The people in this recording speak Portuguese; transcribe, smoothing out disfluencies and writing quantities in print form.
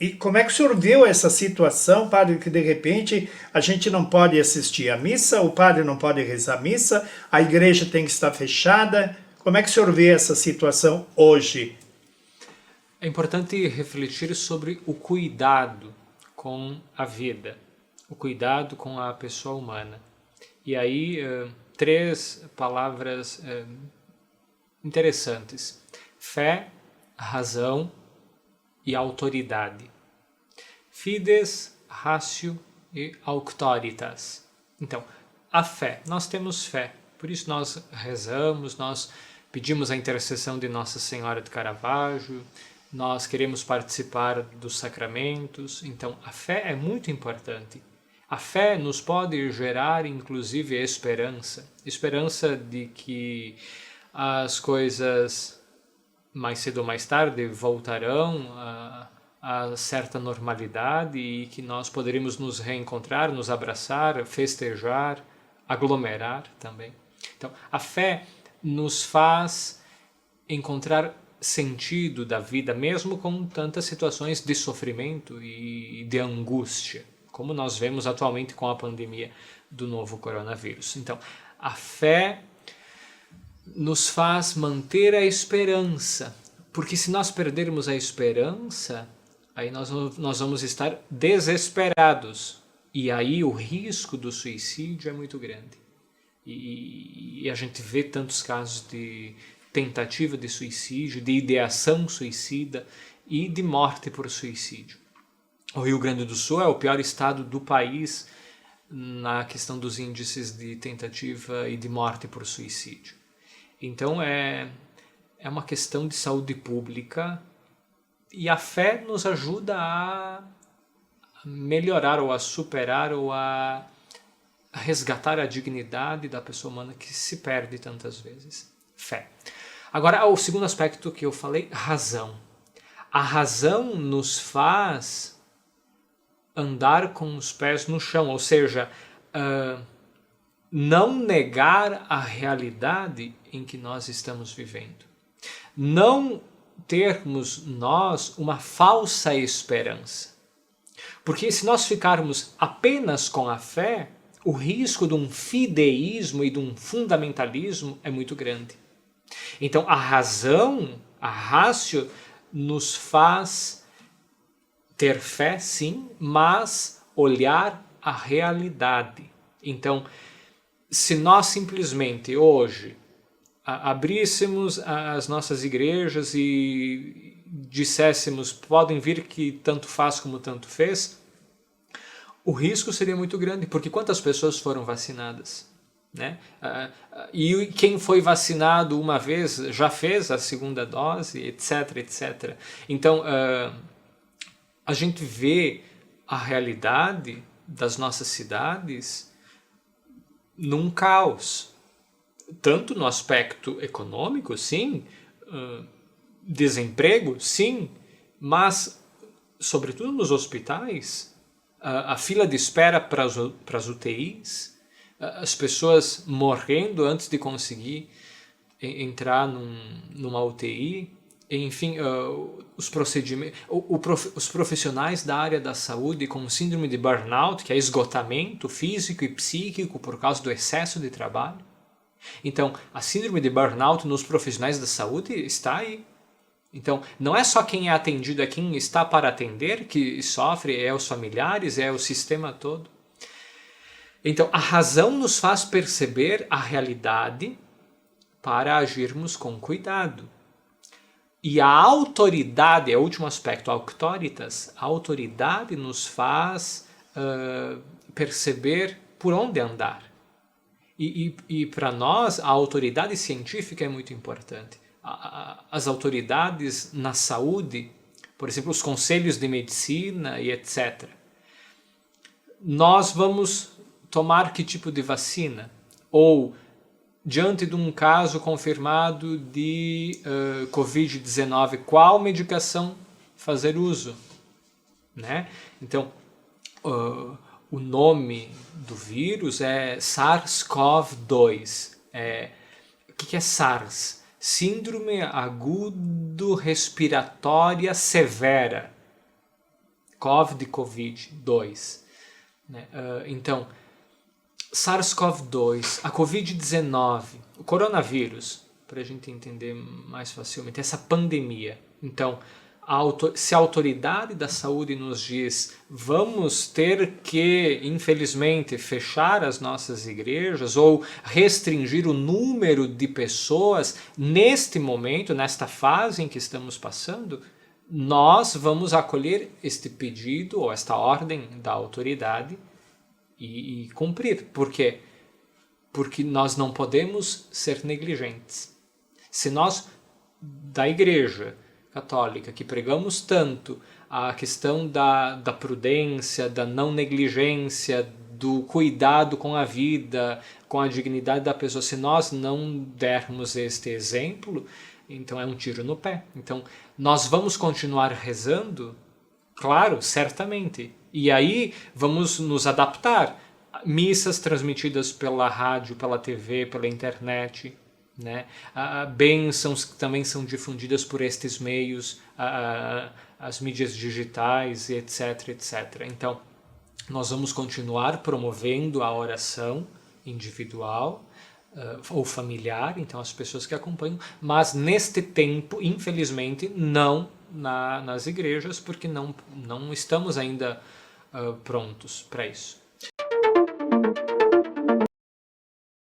E como é que o senhor viu essa situação, padre, que de repente a gente não pode assistir à missa, o padre não pode rezar a missa, a igreja tem que estar fechada? Como é que o senhor vê essa situação hoje? É importante refletir sobre o cuidado com a vida, o cuidado com a pessoa humana. E aí, três palavras interessantes: fé, razão e autoridade. Fides, ratio e auctoritas. Então, a fé. Nós temos fé. Por isso nós rezamos, nós pedimos a intercessão de Nossa Senhora de Caravaggio, nós queremos participar dos sacramentos. Então, a fé é muito importante. A fé nos pode gerar, inclusive, esperança. Esperança de que as coisas, mais cedo ou mais tarde, voltarão a certa normalidade e que nós poderemos nos reencontrar, nos abraçar, festejar, aglomerar também. Então, a fé nos faz encontrar sentido da vida, mesmo com tantas situações de sofrimento e de angústia, como nós vemos atualmente com a pandemia do novo coronavírus. Então, a fé nos faz manter a esperança, porque se nós perdermos a esperança, aí nós vamos estar desesperados, e aí o risco do suicídio é muito grande. E a gente vê tantos casos de tentativa de suicídio, de ideação suicida e de morte por suicídio. O Rio Grande do Sul é o pior estado do país na questão dos índices de tentativa e de morte por suicídio. Então é uma questão de saúde pública e a fé nos ajuda a melhorar ou a superar ou a resgatar a dignidade da pessoa humana que se perde tantas vezes. Fé. Agora, o segundo aspecto que eu falei, razão. A razão nos faz andar com os pés no chão, ou seja, não negar a realidade em que nós estamos vivendo. Não termos nós uma falsa esperança. Porque se nós ficarmos apenas com a fé, o risco de um fideísmo e de um fundamentalismo é muito grande. Então a razão, a ratio, nos faz ter fé, sim, mas olhar a realidade. Então, se nós simplesmente hoje abríssemos as nossas igrejas e disséssemos podem vir que tanto faz como tanto fez, o risco seria muito grande, porque quantas pessoas foram vacinadas? Né? E quem foi vacinado uma vez já fez a segunda dose, etc, etc. Então, a gente vê a realidade das nossas cidades num caos. Tanto no aspecto econômico, sim, desemprego, sim, mas, sobretudo nos hospitais, a fila de espera para as UTIs, as pessoas morrendo antes de conseguir entrar numa UTI, enfim, os procedimentos, os profissionais da área da saúde com síndrome de burnout, que é esgotamento físico e psíquico por causa do excesso de trabalho. Então, a síndrome de burnout nos profissionais da saúde está aí. Então, não é só quem é atendido, é quem está para atender que sofre, é os familiares, é o sistema todo. Então, a razão nos faz perceber a realidade para agirmos com cuidado. E a autoridade, é o último aspecto, a auctoritas, a autoridade nos faz perceber por onde andar. E para nós, a autoridade científica é muito importante. As autoridades na saúde, por exemplo, os conselhos de medicina e etc. Nós vamos tomar que tipo de vacina? Ou, diante de um caso confirmado de Covid-19, qual medicação fazer uso? Né? Então, o nome do vírus é SARS-CoV-2. O que é SARS? Síndrome agudo respiratória severa. COV de Covid, 2. Né? Então, SARS-CoV-2, a Covid-19, o coronavírus, para a gente entender mais facilmente, essa pandemia. Então, se a autoridade da saúde nos diz vamos ter que, infelizmente, fechar as nossas igrejas ou restringir o número de pessoas neste momento, nesta fase em que estamos passando, nós vamos acolher este pedido ou esta ordem da autoridade e cumprir. Por quê? Porque nós não podemos ser negligentes. Se nós, da Igreja Católica, que pregamos tanto a questão da prudência, da não negligência, do cuidado com a vida, com a dignidade da pessoa, se nós não dermos este exemplo, então é um tiro no pé. Então, nós vamos continuar rezando? Claro, certamente. E aí vamos nos adaptar. Missas transmitidas pela rádio, pela TV, pela internet, né? Bênçãos que também são difundidas por estes meios, as mídias digitais, etc, etc. Então, nós vamos continuar promovendo a oração individual ou familiar, então as pessoas que acompanham, mas neste tempo, infelizmente, não nas igrejas, porque não estamos ainda prontos para isso.